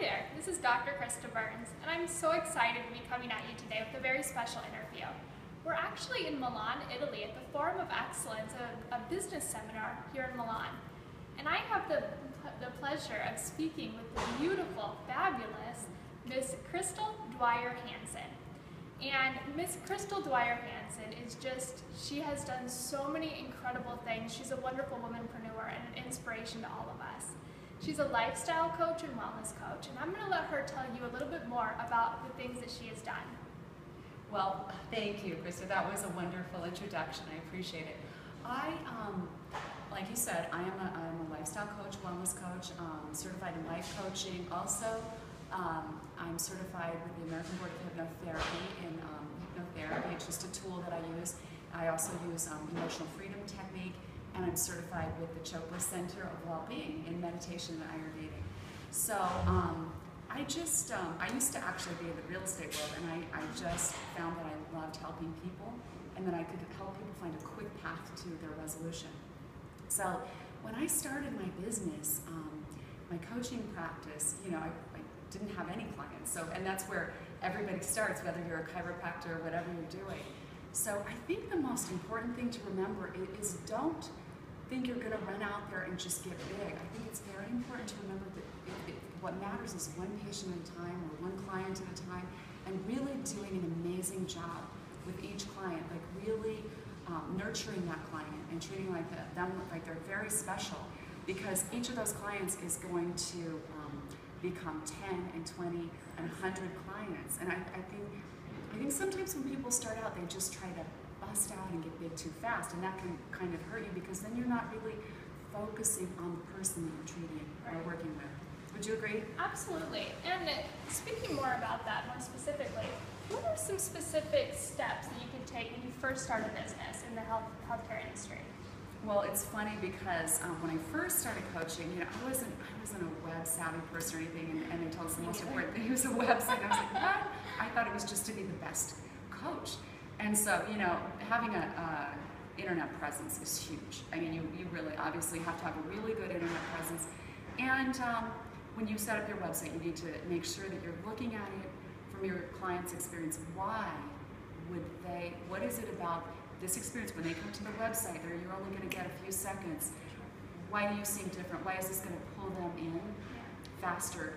there, this is Dr. Krista Burns, and I'm so excited to be coming at you today with a very special interview. We're actually in Milan, Italy, at the Forum of Excellence, a business seminar here in Milan. And I have the pleasure of speaking with the beautiful, fabulous Miss Crystal Dwyer Hansen. And Miss Crystal Dwyer Hansen is just, she has done so many incredible things. She's a wonderful womanpreneur and an inspiration to all of us. She's a lifestyle coach and wellness coach, and I'm going to let her tell you a little bit more about the things that she has done. Well, thank you, Krista. That was a wonderful introduction. I appreciate it. Like you said, I'm a lifestyle coach, wellness coach, certified in life coaching. Also, I'm certified with the American Board of Hypnotherapy in hypnotherapy. It's just a tool that I use. I also use emotional freedom technique, and I'm certified with the Chopra Center of Wellbeing in meditation and Ayurvedic. So I used to actually be in the real estate world, and I just found that I loved helping people, and that I could help people find a quick path to their resolution. So when I started my business, my coaching practice, I didn't have any clients. And that's where everybody starts, whether you're a chiropractor or whatever you're doing. So I think the most important thing to remember is don't think you're going to run out there and just get big. I think it's very important to remember that what matters is one patient at a time or one client at a time, and really doing an amazing job with each client, like really nurturing that client and treating them like they're very special, because each of those clients is going to become 10 and 20 and 100 clients. And I think sometimes when people start out, they just try to bust out and get big too fast, and that can kind of hurt you, because then you're not really focusing on the person that you're treating or working with. Would you agree? Absolutely. And speaking more about that more specifically, what are some specific steps that you could take when you first start a business in the healthcare industry? Well, it's funny because when I first started coaching, I wasn't a web savvy person or anything, and they told us the most important thing was a website. And I was like, what? I thought it was just to be the best coach. And so, having a internet presence is huge. I mean, you really obviously have to have a really good internet presence. And when you set up your website, you need to make sure that you're looking at it from your client's experience. What is it about this experience when they come to the website, you're only going to get a few seconds? Why do you seem different? Why is this going to pull them in faster,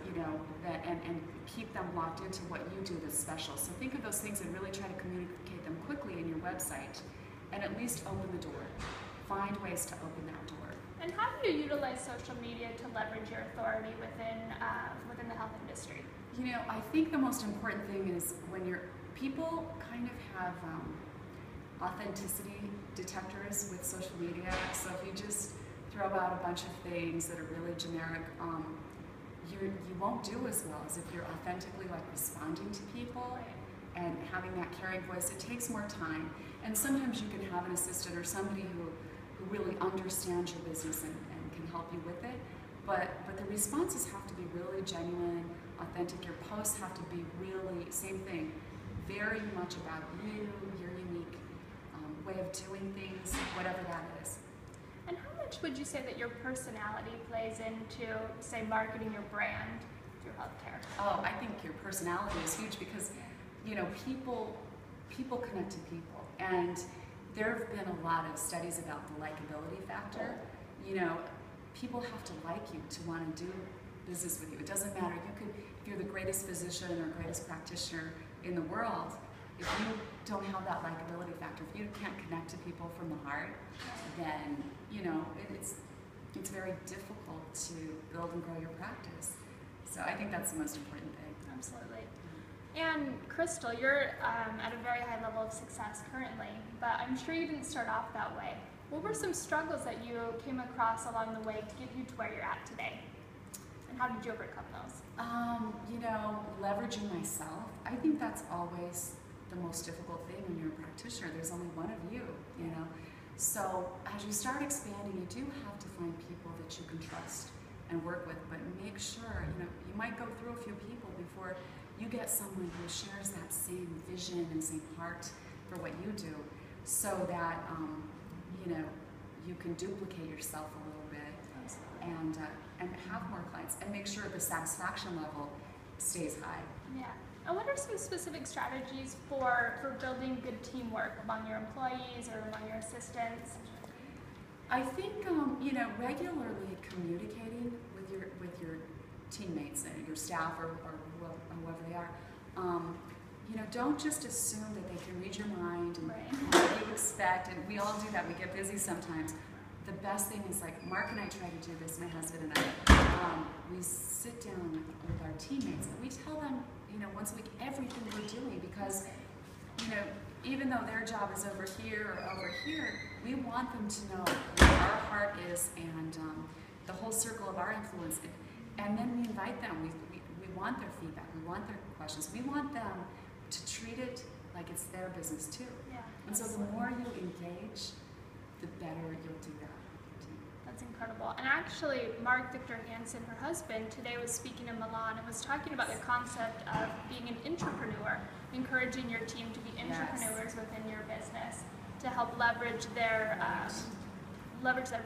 and keep them locked into what you do that's special? So think of those things and really try to communicate them quickly in your website, and at least open the door. Find ways to open that door. And how do you utilize social media to leverage your authority within the health industry? I think the most important thing is when people kind of have authenticity detectors with social media. So if you just throw out a bunch of things that are really generic, you won't do as well as if you're authentically responding to people and having that caring voice. It takes more time, and sometimes you can have an assistant or somebody who really understands your business and can help you with it. But the responses have to be really genuine, authentic. Your posts have to be really, same thing, very much about you, your unique way of doing things, whatever that is. And how much would you say that your personality plays into, say, marketing your brand through healthcare? Oh, I think your personality is huge, because people connect to people, and there have been a lot of studies about the Likeability Factor. People have to like you to want to do business with you. It doesn't matter. If you're the greatest physician or greatest practitioner in the world, if you don't have that likability factor, if you can't connect to people from the heart, then it's very difficult to build and grow your practice. So I think that's the most important thing. Absolutely. And Crystal, you're at a very high level of success currently, but I'm sure you didn't start off that way. What were some struggles that you came across along the way to get you to where you're at today? And how did you overcome those? Leveraging myself. I think that's always the most difficult thing when you're a practitioner. There's only one of you, So as you start expanding, you do have to find people that you can trust and work with, but make sure, you might go through a few people before you get someone who shares that same vision and same heart for what you do, so that you can duplicate yourself a little bit, and have more clients and make sure the satisfaction level stays high. Yeah. And what are some specific strategies for building good teamwork among your employees or among your assistants? I think regularly communicating with your teammates and your staff or whoever they are. Don't just assume that they can read your mind and what you expect. And we all do that. We get busy sometimes. The best thing is, like, Mark and I try to do this, my husband and I. We sit down with our teammates and we tell them, once a week, everything we're doing, because, even though their job is over here or over here, we want them to know where our heart is and the whole circle of our influence. And then we invite them. We want their feedback. We want their questions. We want them to treat it like it's their business too. Yeah, and so the more you engage, the better you'll do that. That's incredible. And actually, Mark Victor Hansen, her husband, today was speaking in Milan and was talking about the concept of being an entrepreneur, encouraging your team to be entrepreneurs within your business to help leverage their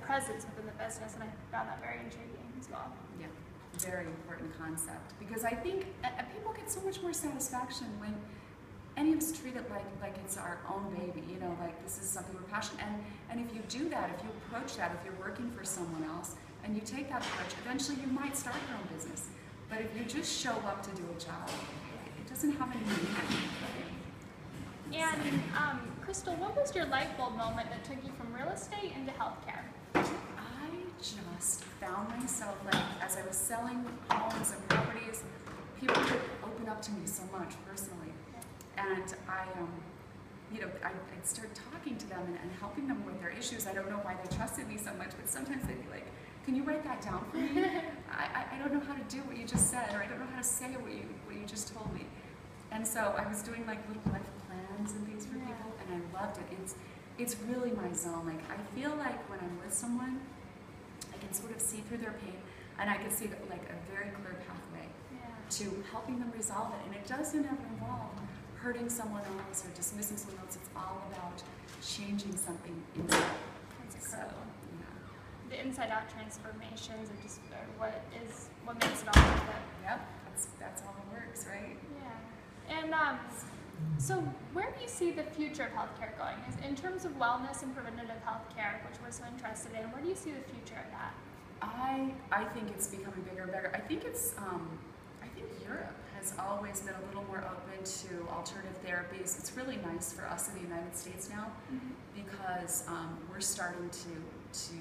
presence within the business. And I found that very intriguing as well. Yeah, very important concept, because I think people get so much more satisfaction when any of us treat it like it's our own baby, like this is something we're passionate. And if you do that, if you approach that, if you're working for someone else and you take that approach, eventually you might start your own business. But if you just show up to do a job, it doesn't have any meaning. And Crystal, what was your light bulb moment that took you from real estate into healthcare? I just found myself, as I was selling homes and properties, people would open up to me so much personally. And I'd start talking to them and helping them with their issues. I don't know why they trusted me so much, but sometimes they'd be like, can you write that down for me? I don't know how to do what you just said, or I don't know how to say what you just told me. And so I was doing like little life plans and things for people, and I loved it. It's really my zone. Like, I feel like when I'm with someone, I can sort of see through their pain, and I can see like a very clear pathway to helping them resolve it. And it doesn't ever involve hurting someone else or dismissing someone else. It's all about changing something inside. That's incredible. The inside-out transformations are just what makes it all worth it. Yep, that's all it works, right? Yeah. And so where do you see the future of healthcare going? In terms of wellness and preventative healthcare, which we're so interested in, where do you see the future of that? I think it's becoming bigger and bigger. I think Europe has always been a little more open to alternative therapies. It's really nice for us in the United States now, because we're starting to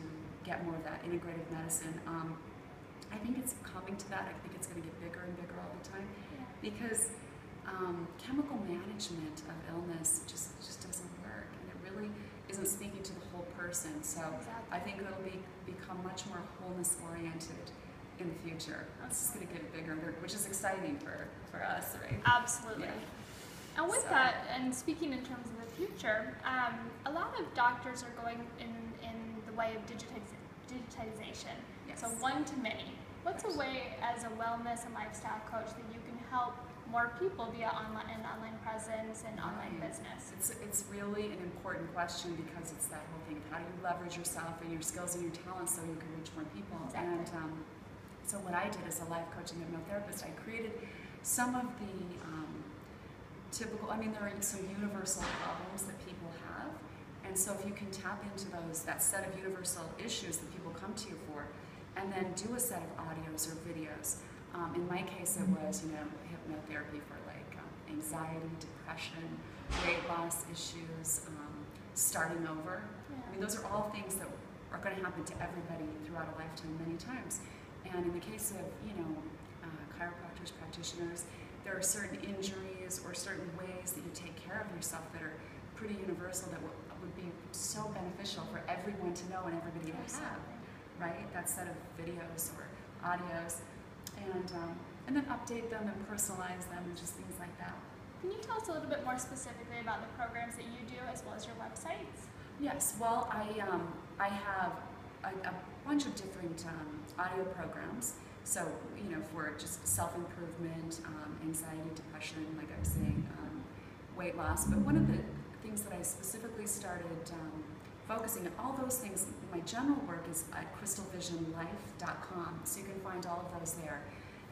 get more of that integrative medicine. I think it's coming to that. I think it's going to get bigger and bigger all the time, because chemical management of illness just doesn't work, and it really isn't speaking to the whole person. So I think it'll become much more wholeness oriented in the future. It's just going to get bigger and bigger, which is exciting for us, right? Absolutely. Yeah. And with that, and speaking in terms of the future, a lot of doctors are going in the way of digitization. Yes. So one-to-many. What's a way, as a wellness and lifestyle coach, that you can help more people via online presence and online business? It's really an important question, because it's that whole thing. How do you leverage yourself and your skills and your talents so you can reach more people? Exactly. And so what I did as a life coach and hypnotherapist, I created some of the typical, there are some universal problems that people have. And so if you can tap into that set of universal issues that people come to you for, and then do a set of audios or videos. In my case, it was, hypnotherapy for anxiety, depression, weight loss issues, starting over. Yeah. Those are all things that are going to happen to everybody throughout a lifetime many times. And in the case of, chiropractors, practitioners, there are certain injuries or certain ways that you take care of yourself that are pretty universal, that would be so beneficial for everyone to know and everybody to have, right? That set of videos or audios, and then update them and personalize them and just things like that. Can you tell us a little bit more specifically about the programs that you do, as well as your websites? Yes, well, I have a bunch of different audio programs. So, for just self-improvement, anxiety, depression, like I was saying, weight loss. But one of the things that I specifically started focusing on all those things. My general work is at crystalvisionlife.com, so you can find all of those there.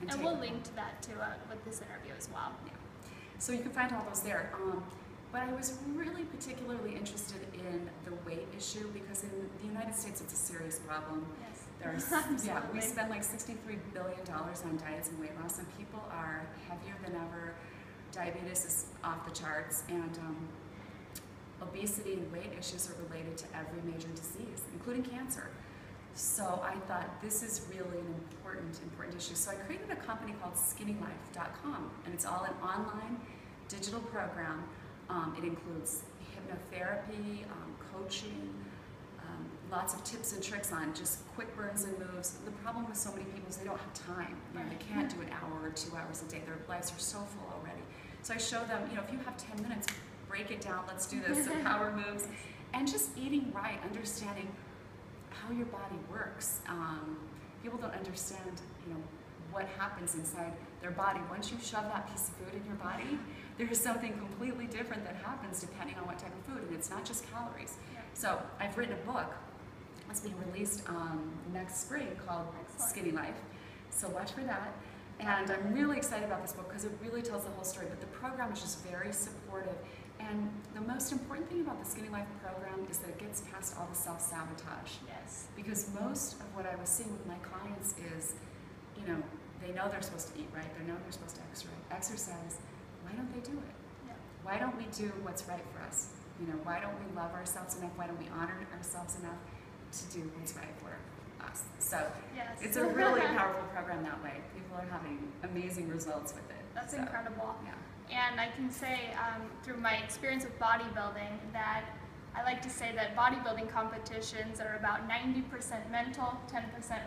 And we'll link to that too with this interview as well. Yeah. So you can find all those there. But I was really particularly interested in the weight issue because in the United States it's a serious problem. Yes. We spend like $63 billion on diets and weight loss, and people are heavier than ever. Diabetes is off the charts, and obesity and weight issues are related to every major disease, including cancer. So I thought this is really an important issue. So I created a company called skinnylife.com, and it's all an online digital program. It includes hypnotherapy, coaching, lots of tips and tricks on just quick burns and moves. The problem with so many people is they don't have time. You know, they can't do an hour or 2 hours a day. Their lives are so full already. So I show them, if you have 10 minutes, break it down, let's do this, some power moves, and just eating right, understanding how your body works. People don't understand, what happens inside their body. Once you shove that piece of food in your body, there's something completely different that happens depending on what type of food, and it's not just calories. Yeah. So I've written a book that's being released next spring called Skinny Life. So watch for that. And I'm really excited about this book because it really tells the whole story, but the program is just very supportive. And the most important thing about the Skinny Life program is that it gets past all the self-sabotage. Yes. Because most of what I was seeing with my clients is, they know they're supposed to eat right, they know they're supposed to exercise. Why don't they do it? Yeah. Why don't we do what's right for us? Why don't we love ourselves enough? Why don't we honor ourselves enough to do what's right for us? So yes. It's a really powerful program that way. People are having amazing results with it. That's incredible. Yeah. And I can say through my experience with bodybuilding that I like to say that bodybuilding competitions are about 90% mental, 10%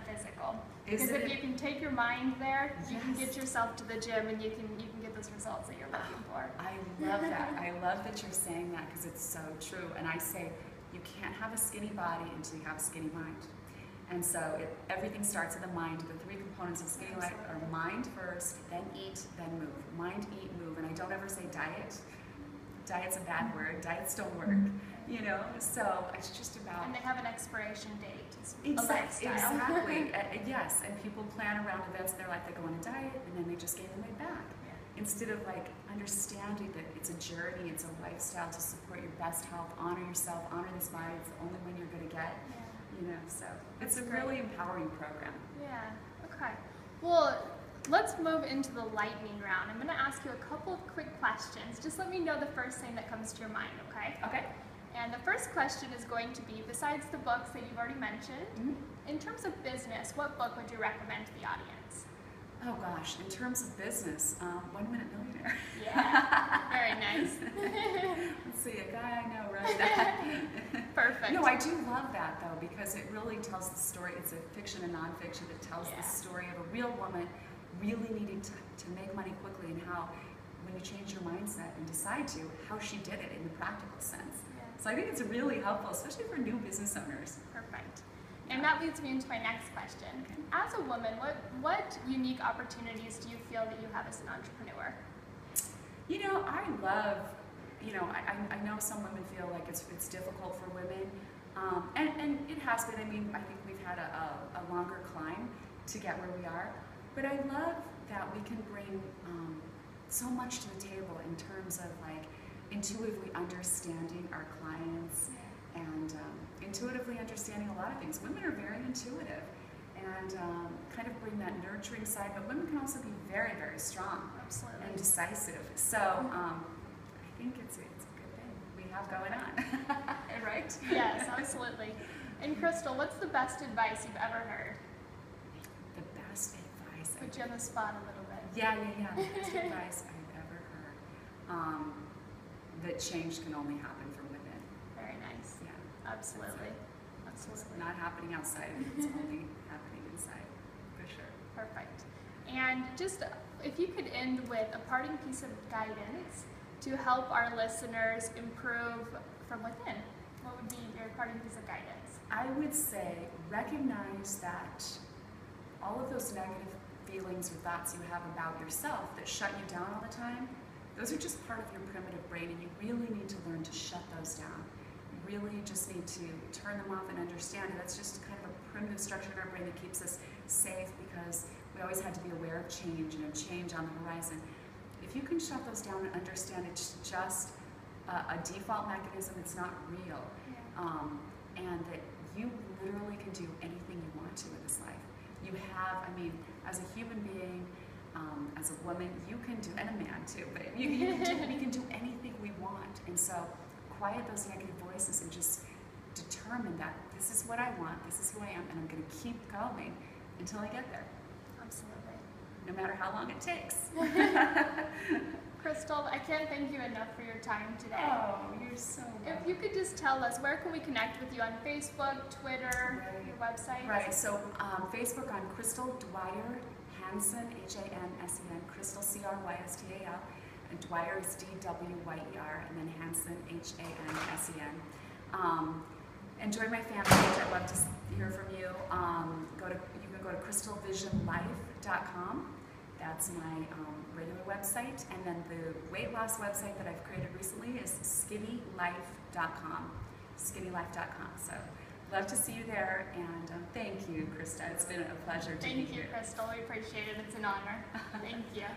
physical. Because if you can take your mind there, you can get yourself to the gym and you can get those results that you're looking for. I love that. I love that you're saying that because it's so true. And I say you can't have a skinny body until you have a skinny mind. And so everything starts with the mind. The 3 components of Skinny Life are mind first, then eat, then move. Mind, eat, move. And I don't ever say diet. Diet's a bad word. Diets don't work. So it's just about... And they have an expiration date. It's Exactly. Yes, and people plan around events in their life. They go on a diet, and then they just gain the weight back. Yeah. Instead of understanding that it's a journey, it's a lifestyle to support your best health, honor yourself, honor this body. It's the only one you're going to get. So it's a really empowering program. Yeah, okay. Well, let's move into the lightning round. I'm going to ask you a couple of quick questions. Just let me know the first thing that comes to your mind, okay? Okay. And the first question is going to be, besides the books that you've already mentioned, in terms of business, what book would you recommend to the audience? Oh gosh, in terms of business, 1 Minute Millionaire. Yeah, very nice. Let's see, a guy I know wrote that. Perfect. No, I do love that though because it really tells the story. It's a fiction and nonfiction that tells the story of a real woman really needing to make money quickly and how, when you change your mindset and decide to, how she did it in the practical sense. Yeah. So I think it's really helpful, especially for new business owners. Perfect. And that leads me into my next question. Okay. As a woman, what unique opportunities do you feel that you have as an entrepreneur? I love, I know some women feel like it's difficult for women, and it has been. I mean, I think we've had a longer climb to get where we are, but I love that we can bring so much to the table in terms of intuitively understanding our clients and intuitively understanding a lot of things. Women are very intuitive and kind of bring that nurturing side, but women can also be very, very strong. Absolutely. And decisive. So I think it's a good thing we have going on, right? Yes, absolutely. And Crystal, what's the best advice you've ever heard? The best advice. Put you on the spot a little bit. Yeah. The best advice I've ever heard. That change can only happen from within. Very nice. Yeah. Absolutely. It's not happening outside. It's only happening inside, for sure. Perfect. And just, if you could end with a parting piece of guidance to help our listeners improve from within, what would be your parting piece of guidance? I would say recognize that all of those negative feelings or thoughts you have about yourself that shut you down all the time, those are just part of your primitive brain, and you really need to learn to shut those down. You really just need to turn them off and understand it. That's just kind of a primitive structure in our brain that keeps us safe because we always had to be aware of change and change on the horizon. If you can shut those down and understand it's just a default mechanism, it's not real, and that you literally can do anything you want to in this life. You have, I mean, as a human being, as a woman, you can do, and a man too, but we can do anything we want. And so quiet those negative voices and just determine that this is what I want, this is who I am, and I'm going to keep going until I get there. Absolutely. No matter how long it takes. Crystal, I can't thank you enough for your time today. Oh, you're so welcome. If you could just tell us, where can we connect with you on Facebook, Twitter, your website? Right, so Facebook on Crystal Dwyer Hansen, Hansen, Crystal, Crystal, and Dwyer is Dwyer, and then Hansen, Hansen. And join my fan page. I'd love to hear from you. You can go to crystalvisionlife.com. That's my regular website. And then the weight loss website that I've created recently is skinnylife.com. Skinnylife.com. So love to see you there. And thank you, Krista. It's been a pleasure to be here. Thank you, Crystal. We appreciate it. It's an honor. Thank you.